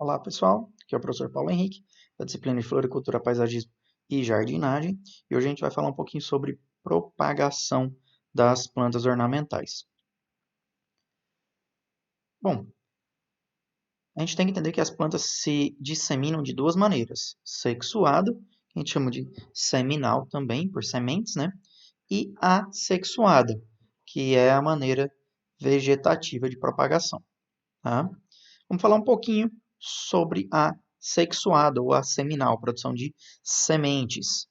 Olá pessoal, aqui é o professor Paulo Henrique, da disciplina de Floricultura, Paisagismo e Jardinagem, e hoje a gente vai falar um pouquinho sobre propagação das plantas ornamentais. Bom, a gente tem que entender que as plantas se disseminam de duas maneiras: sexuado, que a gente chama de seminal também, por sementes, né? E assexuada, que é a maneira vegetativa de propagação, tá? Vamos falar um pouquinho sobre a sexuada ou a seminal, produção de sementes.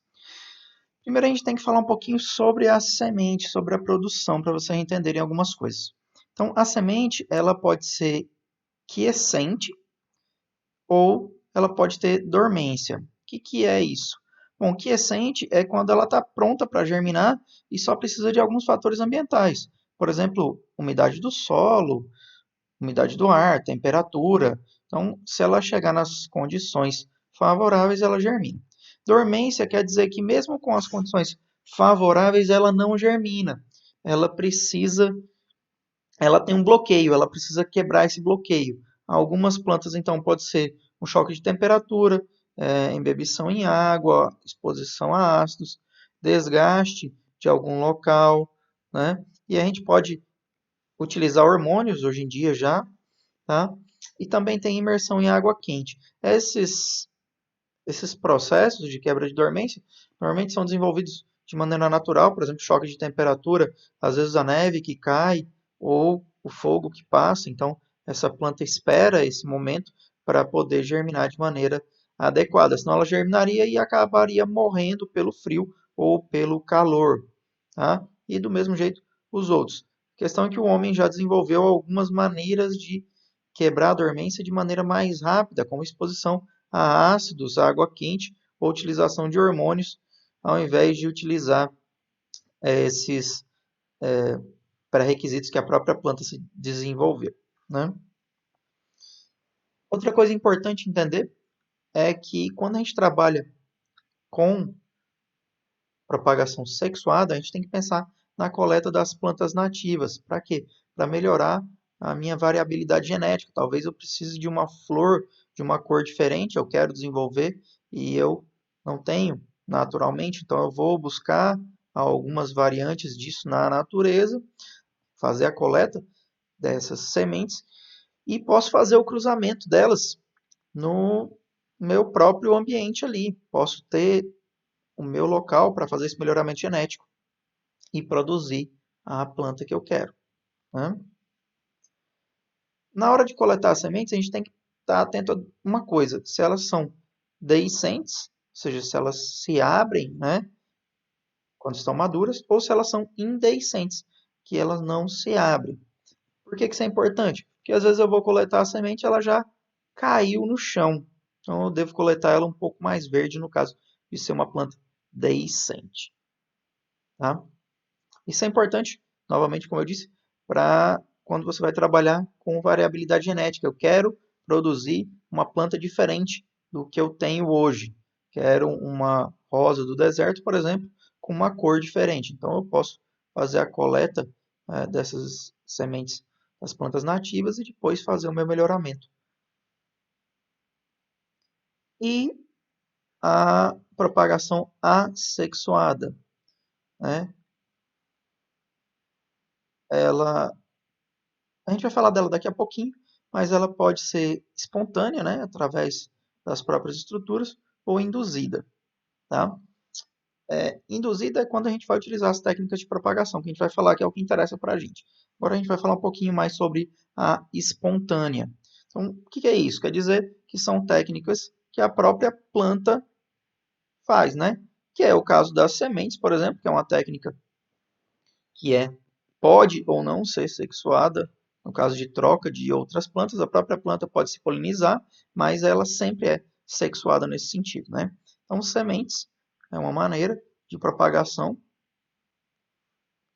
Primeiro a gente tem que falar um pouquinho sobre a semente, sobre a produção, para vocês entenderem algumas coisas. Então, a semente, ela pode ser quiescente ou ela pode ter dormência. O que é isso? Bom, quiescente é quando ela está pronta para germinar e só precisa de alguns fatores ambientais. Por exemplo, umidade do solo, umidade do ar, temperatura. Então, se ela chegar nas condições favoráveis, ela germina. Dormência quer dizer que mesmo com as condições favoráveis, ela não germina. Ela precisa, ela tem um bloqueio, ela precisa quebrar esse bloqueio. Algumas plantas, então, pode ser um choque de temperatura, embebição em água, exposição a ácidos, desgaste de algum local, né? E a gente pode utilizar hormônios hoje em dia já, tá? E também tem imersão em água quente. Esses processos de quebra de dormência normalmente são desenvolvidos de maneira natural, por exemplo, choque de temperatura, às vezes a neve que cai ou o fogo que passa. Então, essa planta espera esse momento para poder germinar de maneira adequada, senão ela germinaria e acabaria morrendo pelo frio ou pelo calor, tá? E do mesmo jeito os outros. A questão é que o homem já desenvolveu algumas maneiras de quebrar a dormência de maneira mais rápida, como exposição a ácidos, a água quente ou utilização de hormônios, ao invés de utilizar esses pré-requisitos que a própria planta se desenvolveu, né? Outra coisa importante entender é que quando a gente trabalha com propagação sexuada, a gente tem que pensar na coleta das plantas nativas. Para quê? Para melhorar a minha variabilidade genética. Talvez eu precise de uma flor de uma cor diferente, eu quero desenvolver e eu não tenho naturalmente, então eu vou buscar algumas variantes disso na natureza, fazer a coleta dessas sementes e posso fazer o cruzamento delas no meu próprio ambiente ali. Posso ter o meu local para fazer esse melhoramento genético e produzir a planta que eu quero, né? Na hora de coletar as sementes, a gente tem que estar atento a uma coisa: se elas são deiscentes, ou seja, se elas se abrem, né, quando estão maduras, ou se elas são indeiscentes, que elas não se abrem. Por que isso é importante? Porque às vezes eu vou coletar a semente e ela já caiu no chão. Então eu devo coletar ela um pouco mais verde, no caso de ser uma planta deiscente, tá? Isso é importante, novamente, como eu disse, para quando você vai trabalhar com variabilidade genética. Eu quero produzir uma planta diferente do que eu tenho hoje. Quero uma rosa do deserto, por exemplo, com uma cor diferente. Então, eu posso fazer a coleta dessas sementes das plantas nativas e depois fazer o meu melhoramento. E a propagação assexuada, né? Ela A gente vai falar dela daqui a pouquinho, mas ela pode ser espontânea, né, através das próprias estruturas, ou induzida, tá? Induzida é quando a gente vai utilizar as técnicas de propagação, que a gente vai falar que é o que interessa para a gente. Agora a gente vai falar um pouquinho mais sobre a espontânea. Então, o que é isso? Quer dizer que são técnicas que a própria planta faz, né? Que é o caso das sementes, por exemplo, que é uma técnica que pode ou não ser sexuada. No caso de troca de outras plantas, a própria planta pode se polinizar, mas ela sempre é sexuada nesse sentido, né? Então, sementes é uma maneira de propagação.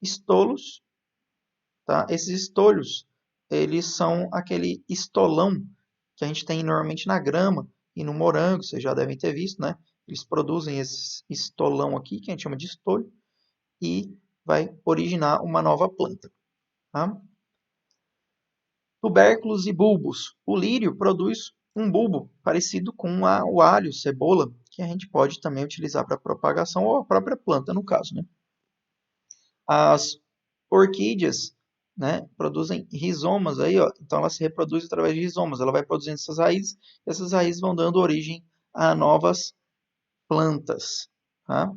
Estolos, tá? Esses estolhos, eles são aquele estolão que a gente tem normalmente na grama e no morango, vocês já devem ter visto, né? Eles produzem esse estolão aqui, que a gente chama de estolho, e vai originar uma nova planta, tá? Tubérculos e bulbos. O lírio produz um bulbo parecido com o alho, cebola, que a gente pode também utilizar para propagação, ou a própria planta, no caso, né? As orquídeas, né, produzem rizomas aí, ó, então ela se reproduz através de rizomas, ela vai produzindo e essas raízes vão dando origem a novas plantas, tá?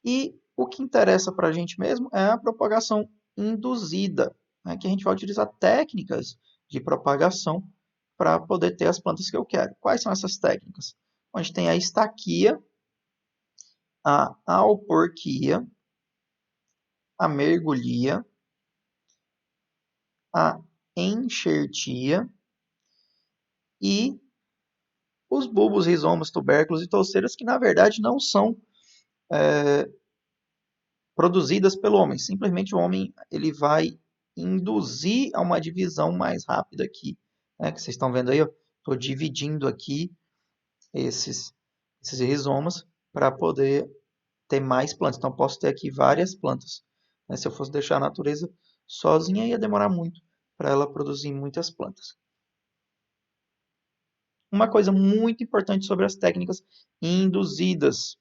E o que interessa para a gente mesmo é a propagação induzida, né, que a gente vai utilizar técnicas de propagação para poder ter as plantas que eu quero. Quais são essas técnicas? A gente tem a estaquia, a alporquia, a mergulhia, a enxertia e os bulbos, rizomas, tubérculos e touceiras, que na verdade não são produzidas pelo homem. Simplesmente o homem ele vai induzir a uma divisão mais rápida aqui, né? Que vocês estão vendo aí, estou dividindo aqui esses, esses rizomas para poder ter mais plantas. Então, posso ter aqui várias plantas, né? Se eu fosse deixar a natureza sozinha, ia demorar muito para ela produzir muitas plantas. Uma coisa muito importante sobre as técnicas induzidas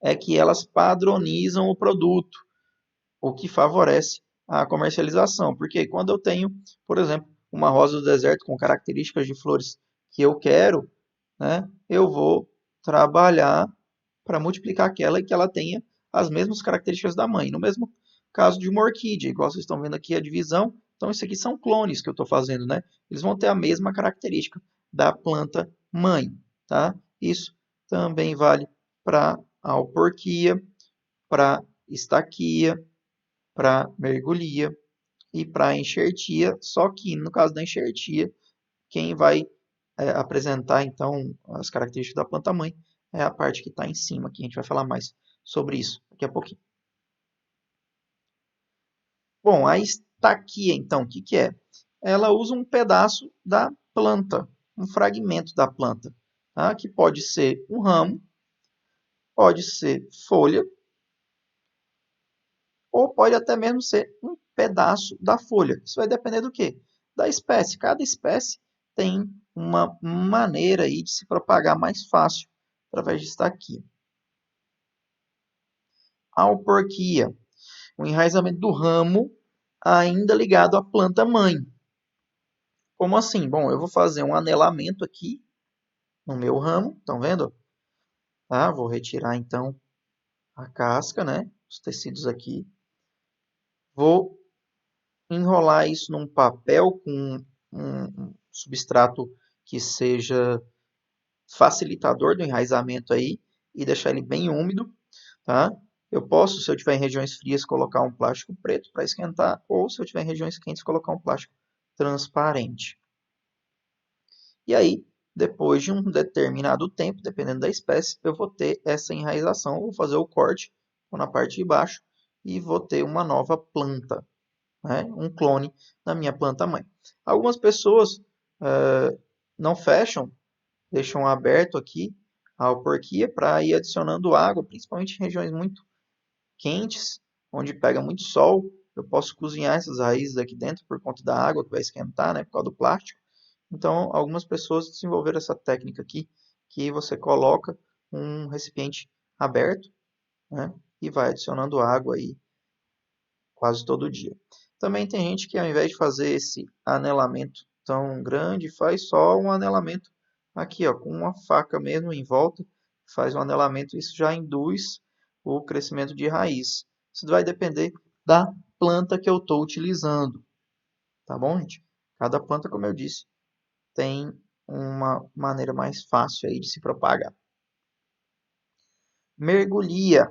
é que elas padronizam o produto, o que favorece a comercialização. Porque quando eu tenho, por exemplo, uma rosa do deserto com características de flores que eu quero, né, eu vou trabalhar para multiplicar aquela e que ela tenha as mesmas características da mãe. No mesmo caso de uma orquídea, igual vocês estão vendo aqui a divisão, então isso aqui são clones que eu estou fazendo, né? Eles vão ter a mesma característica da planta mãe, tá? Isso também vale para a alporquia, para estaquia, para mergulhia e para enxertia, só que no caso da enxertia, quem vai apresentar então as características da planta mãe é a parte que está em cima, que a gente vai falar mais sobre isso daqui a pouquinho. Bom, a estaquia então, o que que é? Ela usa um pedaço da planta, um fragmento da planta, tá? Que pode ser um ramo, pode ser folha, ou pode até mesmo ser um pedaço da folha. Isso vai depender do quê? Da espécie. Cada espécie tem uma maneira aí de se propagar mais fácil através de estaquia. A alporquia, o enraizamento do ramo ainda ligado à planta mãe. Como assim? Bom, eu vou fazer um anelamento aqui no meu ramo, estão vendo? Tá? Vou retirar então a casca, né? Os tecidos aqui. Vou enrolar isso num papel com um substrato que seja facilitador do enraizamento aí e deixar ele bem úmido, tá? Eu posso, se eu tiver em regiões frias, colocar um plástico preto para esquentar, ou se eu tiver em regiões quentes, colocar um plástico transparente. E aí, depois de um determinado tempo, dependendo da espécie, eu vou ter essa enraização, eu vou fazer o corte na parte de baixo e vou ter uma nova planta, né? Um clone da minha planta mãe. Algumas pessoas não fecham, deixam aberto aqui a alporquia para ir adicionando água, principalmente em regiões muito quentes, onde pega muito sol. Eu posso cozinhar essas raízes aqui dentro por conta da água que vai esquentar, né, por causa do plástico. Então, algumas pessoas desenvolveram essa técnica aqui, que você coloca um recipiente aberto, né, e vai adicionando água aí quase todo dia. Também tem gente que ao invés de fazer esse anelamento tão grande, faz só um anelamento aqui, ó, com uma faca mesmo em volta, faz um anelamento, isso já induz o crescimento de raiz. Isso vai depender da planta que eu estou utilizando, tá bom, gente? Cada planta, como eu disse, tem uma maneira mais fácil aí de se propagar. Mergulhia.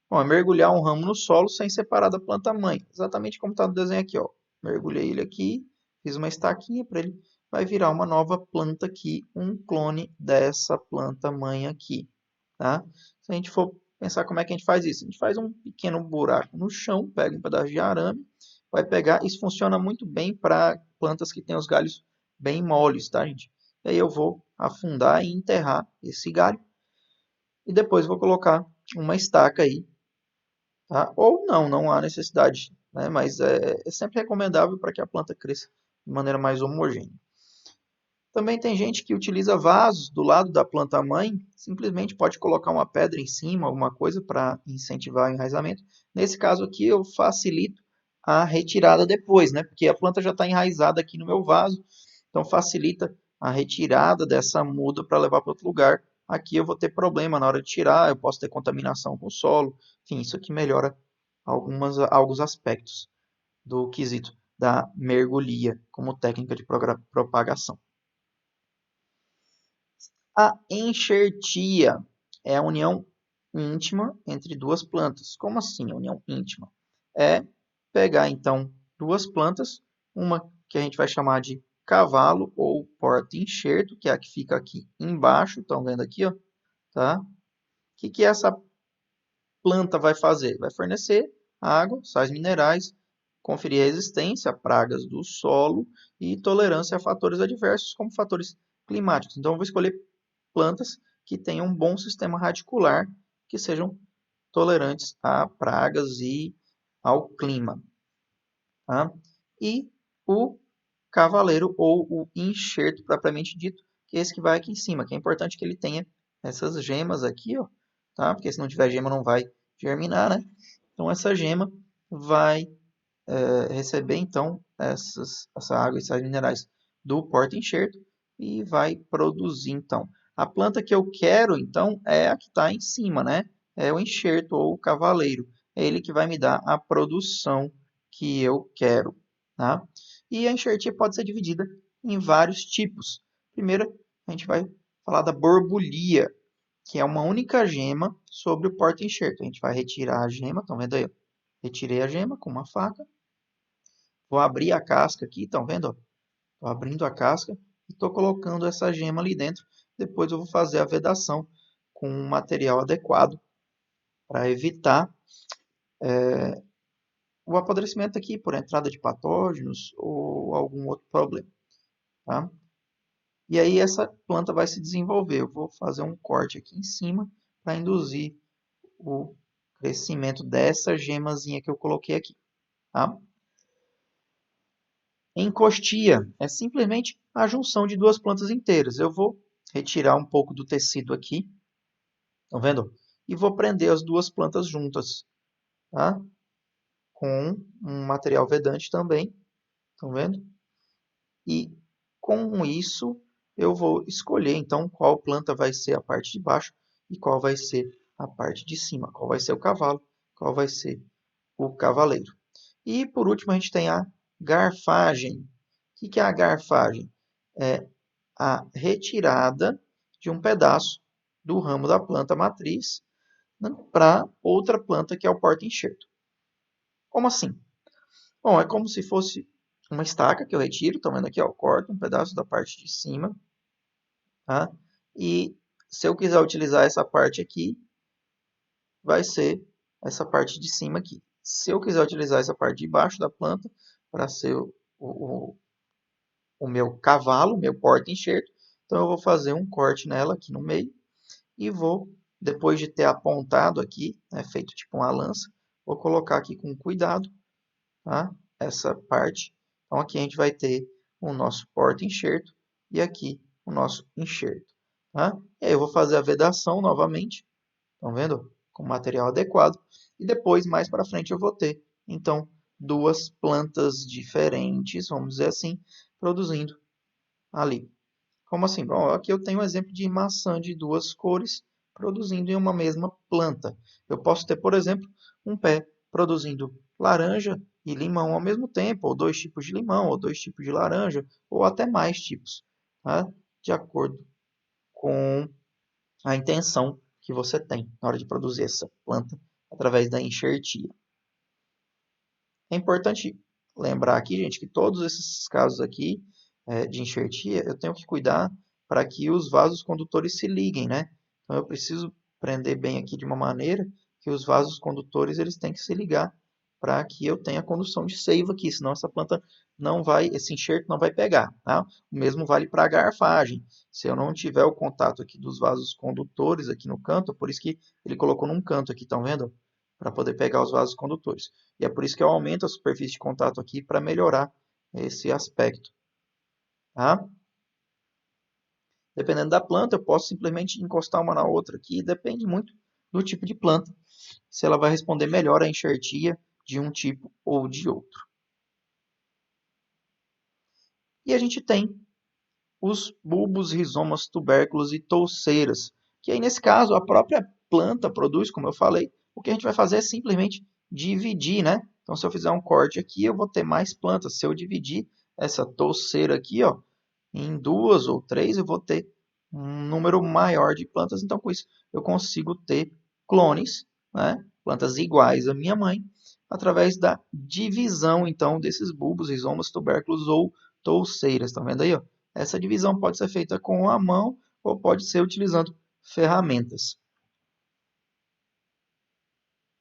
Bom, é mergulhar um ramo no solo sem separar da planta mãe. Exatamente como está no desenho aqui, ó. Mergulhei ele aqui, fiz uma estaquinha para ele, vai virar uma nova planta aqui, um clone dessa planta mãe aqui, tá? Se a gente for pensar como é que a gente faz isso, a gente faz um pequeno buraco no chão, pega um pedaço de arame, vai pegar, isso funciona muito bem para plantas que têm os galhos bem moles, tá, gente? E aí eu vou afundar e enterrar esse galho e depois vou colocar uma estaca aí, tá? Ou não, não há necessidade, né? Mas é sempre recomendável para que a planta cresça de maneira mais homogênea. Também tem gente que utiliza vasos do lado da planta mãe, simplesmente pode colocar uma pedra em cima, alguma coisa para incentivar o enraizamento. Nesse caso aqui eu facilito a retirada depois, né? Porque a planta já está enraizada aqui no meu vaso, então facilita a retirada dessa muda para levar para outro lugar. Aqui eu vou ter problema na hora de tirar, eu posso ter contaminação com o solo, enfim, isso aqui melhora alguns aspectos do quesito da mergulhia como técnica de propagação. A enxertia é a união íntima entre duas plantas. Como assim, a união íntima? É pegar, então, duas plantas, uma que a gente vai chamar de cavalo ou porta-enxerto, que é a que fica aqui embaixo, estão vendo aqui, ó, tá? O que essa planta vai fazer? Vai fornecer água, sais minerais, conferir resistência a pragas do solo e tolerância a fatores adversos, como fatores climáticos. Então, eu vou escolher plantas que tenham um bom sistema radicular, que sejam tolerantes a pragas e ao clima. Tá? E o cavaleiro ou o enxerto propriamente dito, que é esse que vai aqui em cima, que é importante que ele tenha essas gemas aqui, ó, tá? Porque se não tiver gema não vai germinar, né? Então essa gema vai receber então essa água e sais minerais do porta-enxerto e vai produzir então. A planta que eu quero então é a que está em cima, né? É o enxerto ou o cavaleiro. É ele que vai me dar a produção que eu quero, tá? E a enxertia pode ser dividida em vários tipos. Primeiro, a gente vai falar da borbulia, que é uma única gema sobre o porta-enxerto. A gente vai retirar a gema, estão vendo aí? Retirei a gema com uma faca. Vou abrir a casca aqui, estão vendo? Estou abrindo a casca e estou colocando essa gema ali dentro. Depois eu vou fazer a vedação com um material adequado para evitar o apodrecimento aqui por entrada de patógenos ou algum outro problema. Tá? E aí essa planta vai se desenvolver. Eu vou fazer um corte aqui em cima para induzir o crescimento dessa gemazinha que eu coloquei aqui. Tá? Encostia é simplesmente a junção de duas plantas inteiras. Eu vou retirar um pouco do tecido aqui, estão vendo? E vou prender as duas plantas juntas, tá? Com um material vedante também, estão vendo? E com isso eu vou escolher então qual planta vai ser a parte de baixo e qual vai ser a parte de cima, qual vai ser o cavalo, qual vai ser o cavaleiro. E por último a gente tem a garfagem. O que é a garfagem? É a retirada de um pedaço do ramo da planta matriz, né, para outra planta que é o porta-enxerto. Como assim? Bom, é como se fosse uma estaca que eu retiro, estão vendo aqui, ó, eu corto um pedaço da parte de cima, tá? E se eu quiser utilizar essa parte aqui, vai ser essa parte de cima aqui. Se eu quiser utilizar essa parte de baixo da planta para ser o, o meu cavalo, meu porta-enxerto, então eu vou fazer um corte nela aqui no meio e vou, depois de ter apontado aqui, né, feito tipo uma lança, vou colocar aqui com cuidado, tá? Essa parte. Então aqui a gente vai ter o nosso porta-enxerto e aqui o nosso enxerto. Tá? E aí eu vou fazer a vedação novamente, estão vendo? Com material adequado. E depois, mais para frente, eu vou ter, então, duas plantas diferentes, vamos dizer assim, produzindo ali. Como assim? Bom, aqui eu tenho um exemplo de maçã de duas cores produzindo em uma mesma planta. Eu posso ter, por exemplo, um pé produzindo laranja e limão ao mesmo tempo, ou dois tipos de limão, ou dois tipos de laranja, ou até mais tipos, tá? De acordo com a intenção que você tem na hora de produzir essa planta através da enxertia. É importante lembrar aqui, gente, que todos esses casos aqui de enxertia, eu tenho que cuidar para que os vasos condutores se liguem, né? Então eu preciso prender bem aqui de uma maneira que os vasos condutores eles têm que se ligar para que eu tenha condução de seiva aqui, senão essa planta não vai, esse enxerto não vai pegar, tá? O mesmo vale para a garfagem. Se eu não tiver o contato aqui dos vasos condutores aqui no canto, por isso que ele colocou num canto aqui, estão vendo? Para poder pegar os vasos condutores. E é por isso que eu aumento a superfície de contato aqui para melhorar esse aspecto. Tá? Dependendo da planta, eu posso simplesmente encostar uma na outra aqui, depende muito do tipo de planta, se ela vai responder melhor à enxertia de um tipo ou de outro. E a gente tem os bulbos, rizomas, tubérculos e touceiras, que aí nesse caso a própria planta produz, como eu falei, o que a gente vai fazer é simplesmente dividir, né? Então se eu fizer um corte aqui, eu vou ter mais plantas. Se eu dividir essa touceira aqui, ó, em duas ou três, eu vou ter um número maior de plantas. Então com isso eu consigo ter clones, né? Plantas iguais à minha mãe, através da divisão então desses bulbos, rizomas, tubérculos ou touceiras. Tá vendo aí, ó? Essa divisão pode ser feita com a mão ou pode ser utilizando ferramentas.